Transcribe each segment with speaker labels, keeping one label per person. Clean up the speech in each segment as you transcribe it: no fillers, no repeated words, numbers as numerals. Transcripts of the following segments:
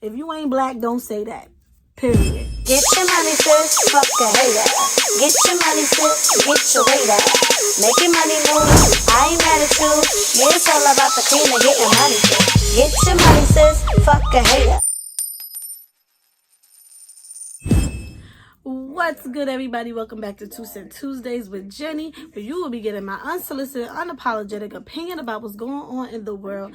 Speaker 1: If you ain't black, don't say that. Period.
Speaker 2: Get your money, sis. Fuck a hater. Get your money, sis. Get your weight up. Make your money move. I ain't mad at you. Yeah, it's all about the cream and getting money, sis. Get your money, sis. Fuck a hater.
Speaker 1: What's good, everybody? Welcome back to 2 Cent Tuesdays with Jenny, where you will be getting my unsolicited, unapologetic opinion about what's going on in the world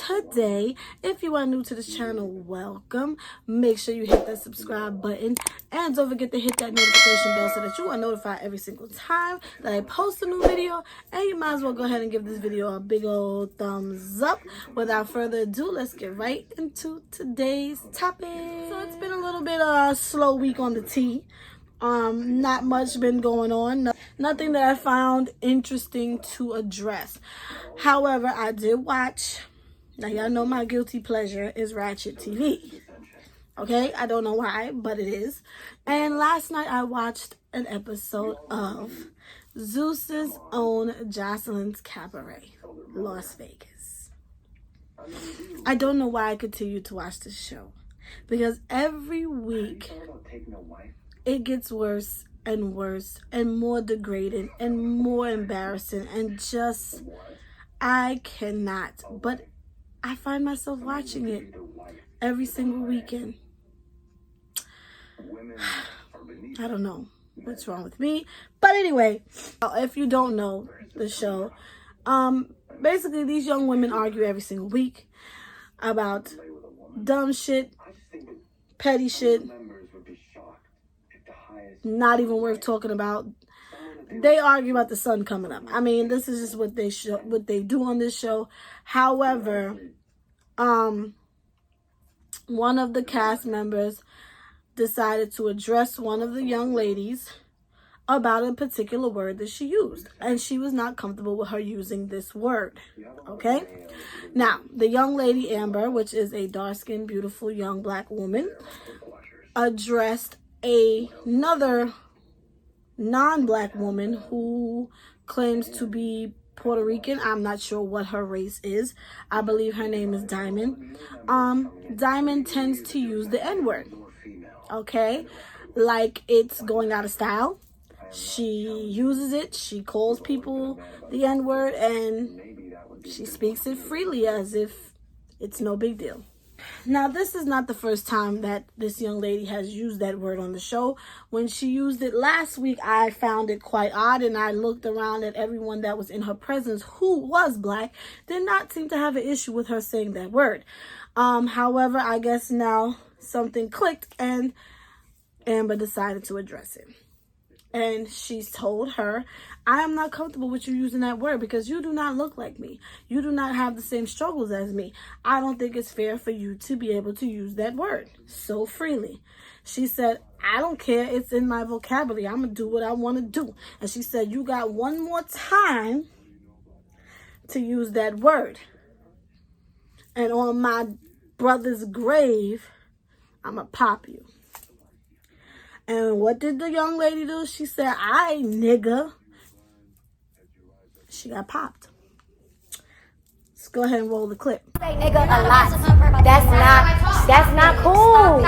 Speaker 1: today. If you are new to this channel, welcome. Make sure you hit that subscribe button and don't forget to hit that notification bell so that you are notified every single time that I post a new video. And you might as well go ahead and give this video a big old thumbs up. Without further ado, let's get right into today's topic. So it's been a little bit slow week on the tea. Not much been going on. Nothing that I found interesting to address. However, I did watch. Now, y'all know my guilty pleasure is Ratchet TV. Okay? I don't know why, but it is. And last night I watched an episode of Zeus's own Jocelyn's Cabaret, Las Vegas. I don't know why I continue to watch this show. Because every week it gets worse and worse and more degrading and more embarrassing and just, I cannot. But I find myself watching it every single weekend. I don't know what's wrong with me. But anyway, if you don't know the show, basically these young women argue every single week about dumb shit, petty shit, not even worth talking about. They argue about the sun coming up. I mean, this is just what they do on this show. However, one of the cast members decided to address one of the young ladies about a particular word that she used, and she was not comfortable with her using this word. Okay? Now, the young lady Amber, which is a dark-skinned, beautiful young black woman, addressed another non-black woman who claims to be Puerto Rican. I'm not sure what her race is. I believe her name is Diamond. Diamond tends to use the N-word. Okay? Like it's going out of style. She uses it. She calls people the N-word and she speaks it freely as if it's no big deal. Now, this is not the first time that this young lady has used that word on the show. When she used it last week, I found it quite odd, and I looked around at everyone that was in her presence who was black, did not seem to have an issue with her saying that word. However, I guess now something clicked, and Amber decided to address it. And she's told her, I am not comfortable with you using that word because you do not look like me. You do not have the same struggles as me. I don't think it's fair for you to be able to use that word so freely. She said, I don't care. It's in my vocabulary. I'm going to do what I want to do. And she said, you got one more time to use that word. And on my brother's grave, I'm going to pop you. And what did the young lady do? She said, "I nigga." She got popped. Let's go ahead and roll the clip.
Speaker 2: Say nigga a lot. That's not cool.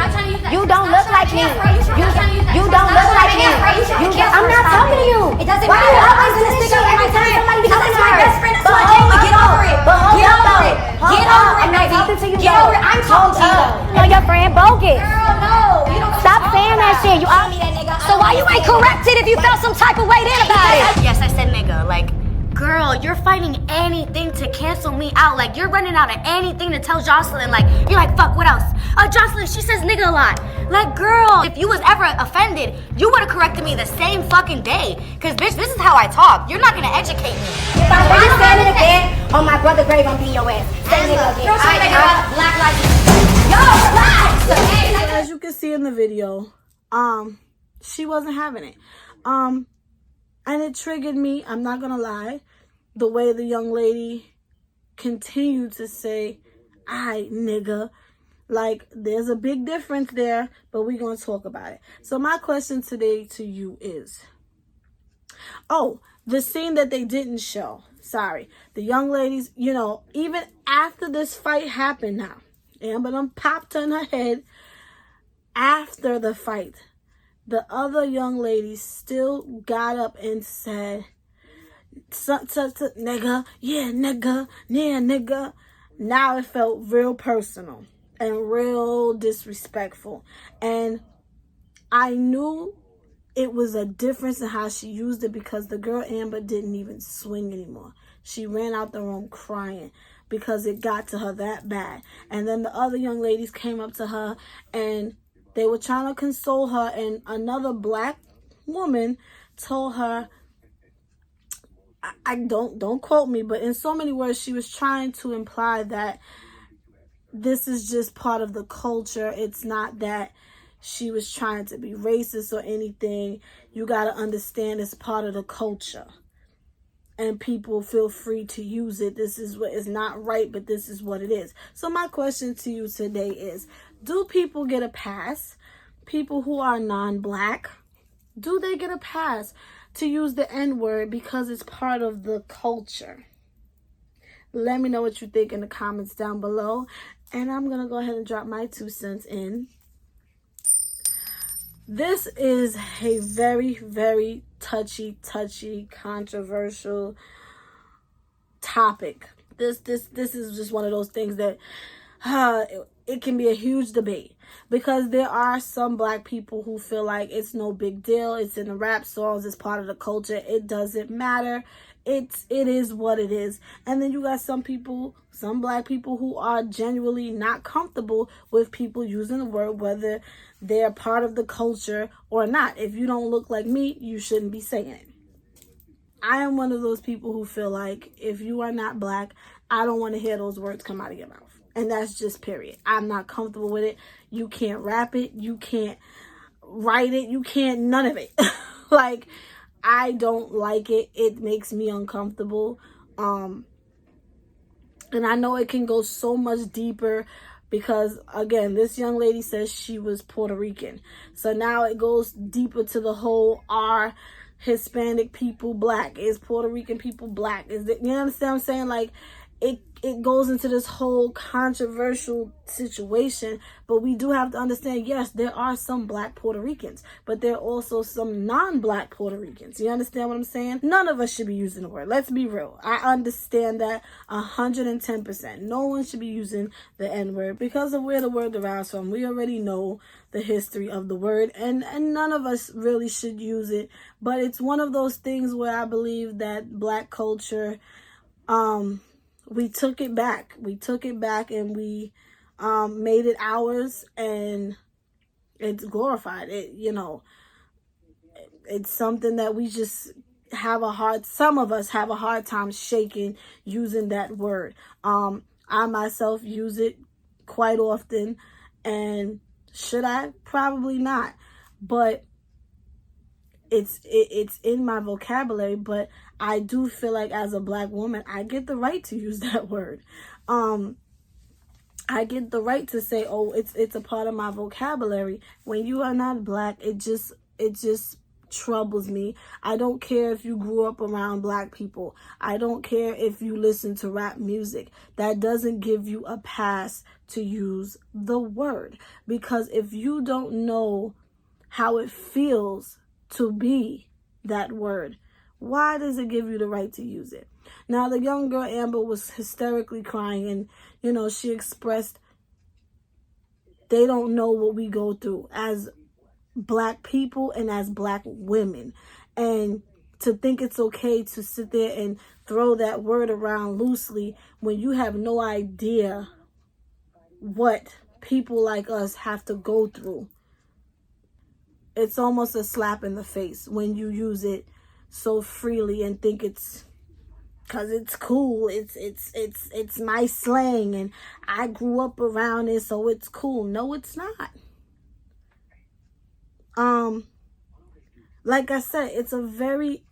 Speaker 2: You don't look like me. You don't look like me. I'm not talking to you.
Speaker 3: It doesn't
Speaker 2: Why
Speaker 3: matter.
Speaker 2: you always gonna stick up every time somebody
Speaker 3: Because
Speaker 2: talking
Speaker 3: it's
Speaker 2: to
Speaker 3: my
Speaker 2: her?
Speaker 3: best friend. That's
Speaker 2: But
Speaker 3: what I
Speaker 2: hold
Speaker 3: get
Speaker 2: up.
Speaker 3: over it.
Speaker 2: But hold
Speaker 3: Get
Speaker 2: up,
Speaker 3: over
Speaker 2: though.
Speaker 3: it.
Speaker 2: Hold
Speaker 3: Get
Speaker 2: up.
Speaker 3: over it,
Speaker 2: I'm not
Speaker 3: baby.
Speaker 2: talking to you.
Speaker 3: Get over it. I'm talking to you.
Speaker 2: You know your friend bogus.
Speaker 3: Girl, no. You don't
Speaker 2: Stop saying that shit. You all
Speaker 3: me that nigga. So why you ain't corrected if you felt some type of way then about it?
Speaker 4: Yes, I said nigga. Like, girl, you're finding anything to cancel me out. Like, you're running out of anything to tell Jocelyn. Like, you're like, fuck, what else? Jocelyn, she says nigga a lot. Like, girl, if you was ever offended, you would have corrected me the same fucking day. Cause bitch, this is how I talk. You're not gonna educate me.
Speaker 2: If I was standing again on my brother's grave, I'm beating your ass. Say nigga again.
Speaker 3: Girl, she think about black lives. Yo, relax.
Speaker 1: As you can see in the video, she wasn't having it. And it triggered me, I'm not gonna lie, the way the young lady continued to say, "I nigga." Like, there's a big difference there, but we're gonna talk about it. So my question today to you is, the scene that they didn't show. Sorry. The young ladies, even after this fight happened now, Amber done popped her in her head. After the fight, the other young lady still got up and said, nigga, yeah, nigga, yeah, nigga. Now it felt real personal and real disrespectful. And I knew it was a difference in how she used it, because the girl Amber didn't even swing anymore. She ran out the room crying because it got to her that bad. And then the other young ladies came up to her and they were trying to console her, and another black woman told her, I don't quote me, but in so many words, she was trying to imply that this is just part of the culture. It's not that she was trying to be racist or anything. You got to understand it's part of the culture. And people feel free to use it. This is what is not right, but this is what it is. So my question to you today is, do people get a pass? People who are non-black, do they get a pass to use the N-word because it's part of the culture? Let me know what you think in the comments down below. And I'm going to go ahead and drop my 2 cents in. This is a very, very touchy, controversial topic. This is just one of those things that it can be a huge debate, because there are some black people who feel like it's no big deal. It's in the rap songs. It's part of the culture. It doesn't matter. It is what it is. And then you got some black people who are genuinely not comfortable with people using the word, whether they're part of the culture or not. If you don't look like me, you shouldn't be saying it. I am one of those people who feel like if you are not black, I don't want to hear those words come out of your mouth. And that's just period. I'm not comfortable with it. You can't rap it. You can't write it. You can't, none of it. Like, I don't like it. It makes me uncomfortable. And I know it can go so much deeper, because again, this young lady says she was Puerto Rican. So now it goes deeper to the whole, are Hispanic people black? Is Puerto Rican people black? Is it, you understand what I'm saying? Like, it goes into this whole controversial situation. But we do have to understand, yes, there are some black Puerto Ricans, but there are also some non-black Puerto Ricans. You understand what I'm saying? None of us should be using the word. Let's be real. I understand that 110%. No one should be using the N-word because of where the word derives from. We already know the history of the word, and none of us really should use it. But it's one of those things where I believe that black culture, we took it back. We took it back and we made it ours, and it's glorified. It's something that we just some of us have a hard time shaking using that word. I myself use it quite often, and should I? Probably not. But it's in my vocabulary. But I do feel like as a black woman, I get the right to use that word. I get the right to say, oh, it's a part of my vocabulary. When you are not black, it just troubles me. I don't care if you grew up around black people. I don't care if you listen to rap music. That doesn't give you a pass to use the word. Because if you don't know how it feels to be that word, why does it give you the right to use it? Now, the young girl Amber was hysterically crying, and she expressed they don't know what we go through as black people and as black women, and to think it's okay to sit there and throw that word around loosely when you have no idea what people like us have to go through. It's almost a slap in the face when you use it so freely and think it's because it's cool. It's my slang and I grew up around it, so it's cool. No, it's not. Like I said, it's a very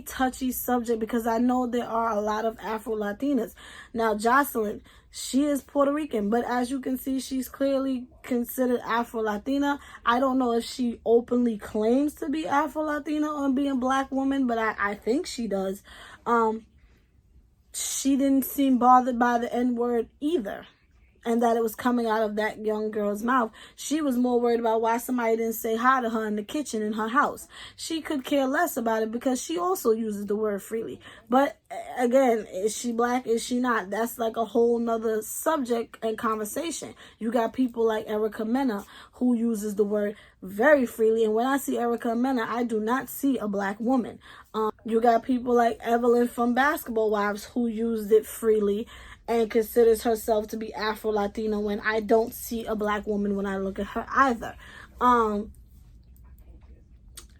Speaker 1: touchy subject, because I know there are a lot of Afro-Latinas. Now, Jocelyn, she is Puerto Rican, but as you can see, she's clearly considered Afro-Latina. I don't know if she openly claims to be Afro-Latina or being a black woman, but I think she does. She didn't seem bothered by the N-word either. and that it was coming out of that young girl's mouth. She was more worried about why somebody didn't say hi to her in the kitchen in her house. She could care less about it because she also uses the word freely. But again, is she black? Is she not? That's like a whole nother subject and conversation. You got people like Erica Mena who uses the word very freely. And when I see Erica Mena, I do not see a black woman. You got people like Evelyn from Basketball Wives who used it freely and considers herself to be Afro-Latina when I don't see a black woman when I look at her either. And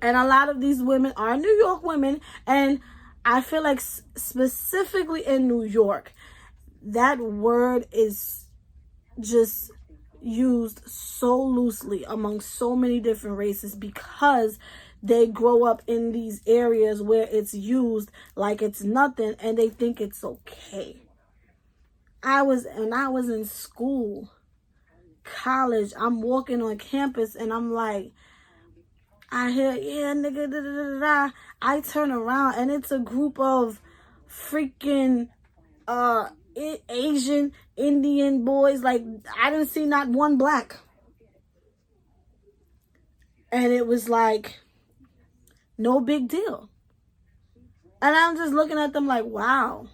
Speaker 1: a lot of these women are New York women, and I feel like specifically in New York, that word is just used so loosely among so many different races because they grow up in these areas where it's used like it's nothing and they think it's okay. I was in school, college, I'm walking on campus and I'm like, I hear, yeah, nigga, da, da, da, da. I turn around and it's a group of freaking Asian, Indian boys. Like, I didn't see not one black. And it was like, no big deal. And I'm just looking at them like, wow.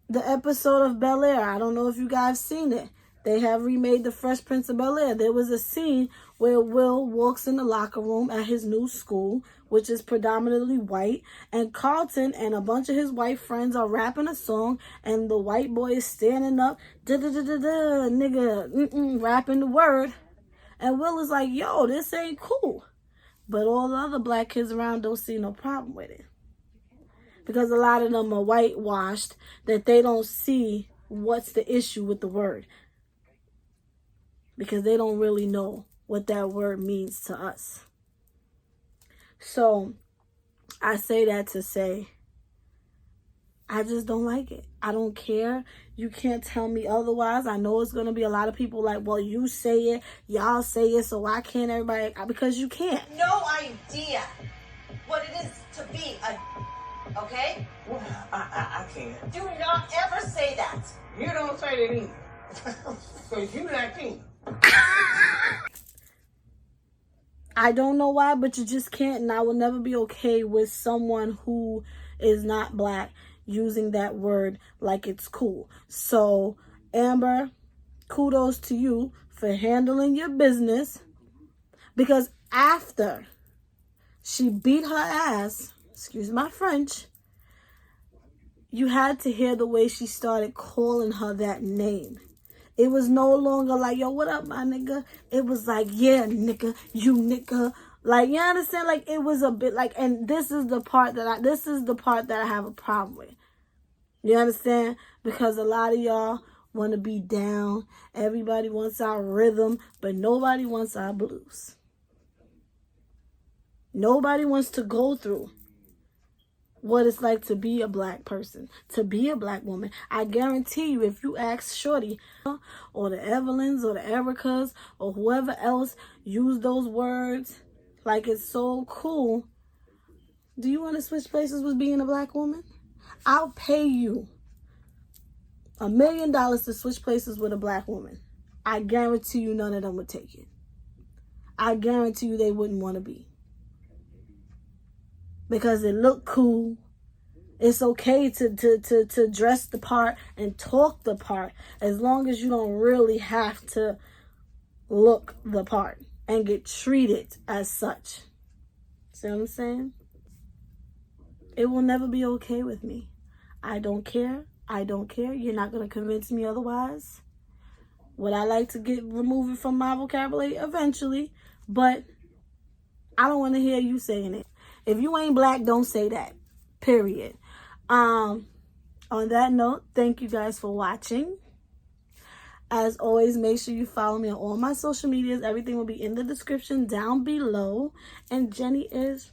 Speaker 1: The episode of Bel-Air, I don't know if you guys seen it. They have remade the Fresh Prince of Bel-Air. There was a scene where Will walks in the locker room at his new school, which is predominantly white, and Carlton and a bunch of his white friends are rapping a song, and the white boy is standing up, da-da-da-da-da, nigga, rapping the word. And Will is like, yo, this ain't cool. But all the other black kids around don't see no problem with it. Because a lot of them are whitewashed, that they don't see what's the issue with the word. Because they don't really know what that word means to us. So, I say that to say, I just don't like it. I don't care. You can't tell me otherwise. I know it's going to be a lot of people like, well, you say it, y'all say it, so why can't everybody? Because you can't.
Speaker 5: No idea what it is to be a... Okay?
Speaker 6: Well, I can't.
Speaker 5: Do not ever say that.
Speaker 6: You don't say that either. Because you Latina.
Speaker 1: I don't know why, but you just can't. And I will never be okay with someone who is not black using that word like it's cool. So, Amber, kudos to you for handling your business. Because after she beat her ass, excuse my French, you had to hear the way she started calling her that name. It was no longer like, yo, what up, my nigga? It was like, yeah, nigga, you nigga. Like, you understand? Like, it was a bit like, and this is the part that I have a problem with. You understand? Because a lot of y'all want to be down. Everybody wants our rhythm, but nobody wants our blues. Nobody wants to go through what it's like to be a black person, to be a black woman. I guarantee you, if you ask Shorty or the Evelyns or the Ericas or whoever else use those words like it's so cool, do you want to switch places with being a black woman? I'll pay you $1 million to switch places with a black woman. I guarantee you none of them would take it. I guarantee you they wouldn't want to be. Because it looked cool. It's okay to dress the part and talk the part as long as you don't really have to look the part and get treated as such. See what I'm saying? It will never be okay with me. I don't care. I don't care. You're not going to convince me otherwise. Would I like to get removed from my vocabulary? Eventually. But I don't want to hear you saying it. If you ain't black, don't say that. Period. On that note, thank you guys for watching. As always, make sure you follow me on all my social medias. Everything will be in the description down below. And Jenny is